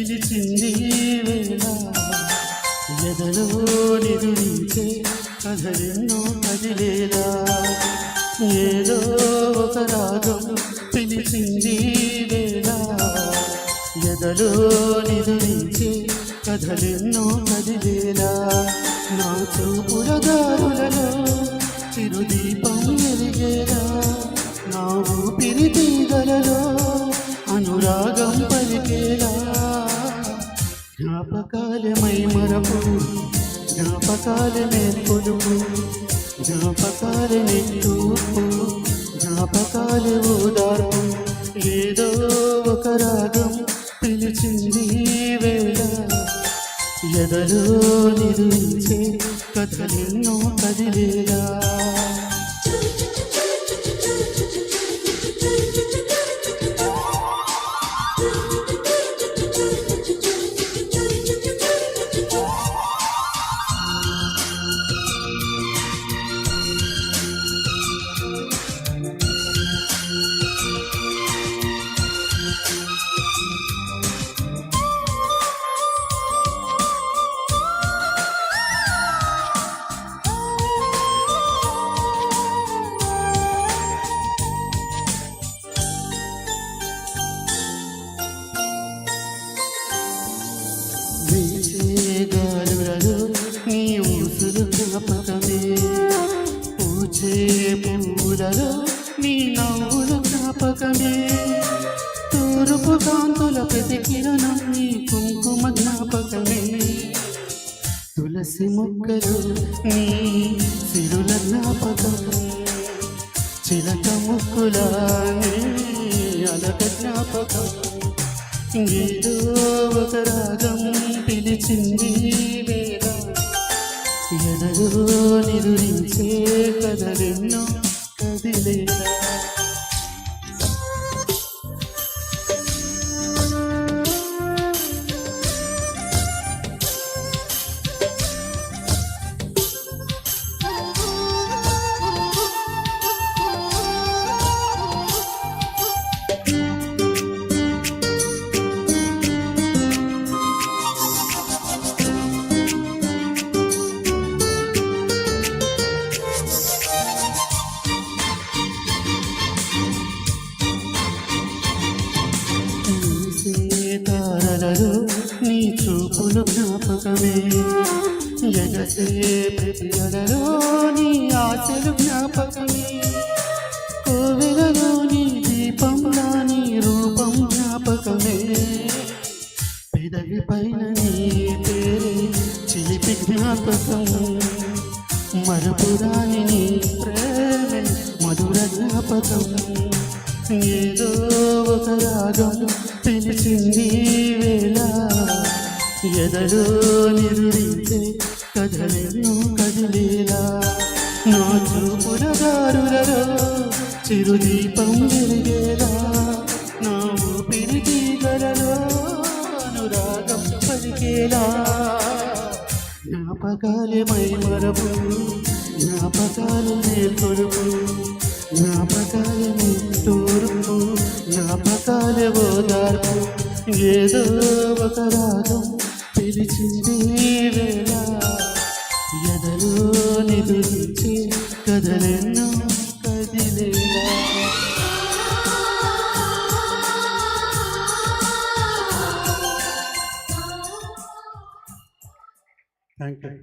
పిలిచింది వేళ ఎదలో నిదురించే కథలెన్నో కదిలేలా ఏదో ఒక రాగం పిలిచింది వేళ ఎదలో నిదురించే కథలెన్నో కదిలేలా నా చూపుల దారులలో చిరుదీపం వెలిగేలా నా ఊపిరి తీగలలో అనురాగం పలికేలా జ్ఞాపకాలే మై మరపు జ్ఞాపకాలే మేల్కొలుపు జ్ఞాపకాలే నిట్టూర్పు జ్ఞాపకాలే ఓదార్పు ఏదో ఒక రాగం పిలిచింది వేళ ఎదలో నిదురించే కథలెన్నో కదిలేలా గాలులలో నీ ఊసులు జ్ఞాపకమే పూచే పువ్వులలో నీ నవ్వులు జ్ఞాపకమే తూర్పు కాంతుల ప్రతి కిరణం నీ కుంకుమ జ్ఞాపకమే తులసి మొక్కలు నీ సిరుల జ్ఞాపకం చిలక ముక్కుల నీ అలక జ్ఞాపకం ఏదో ఒక రాగం పిలిచింది వేళ ఎదలో నిదురించే కథలెన్నో కదిలేలా తారలలో నీ చూపులు జ్ఞాపకమే ఎగసే ప్రతిలలో నీ ఆశలు జ్ఞాపకమే కోవెలలో నీ దీపంలా నీ రూపం జ్ఞాపకమే పెదవి పైన నీ పేరే చిలిపి జ్ఞాపకం మరపురాని నీ ప్రేమ మధుర జ్ఞాపకం ఏదో ఒక రాగం పిలిచింది వేళ ఎదలో నిదురించే కథలెన్నో కదిలేలా నా చూపుల దారులలో చిరుదీపం వెలిగేలా నా ఊపిరి తీగలలో అనురాగం పలికేలా జ్ఞాపకాలే మై మరపు జ్ఞాపకాలు మేల్కొలుపు జ్ఞాపకాలే నిట్టూర్పు జ్ఞాపకాలే ఓదార్పు ఏదో ఒక రాగం పిలిచింది వేళ ఎదలో నిదురించే కథలెన్నో కదిలేలా థ్యాంక్ యూ.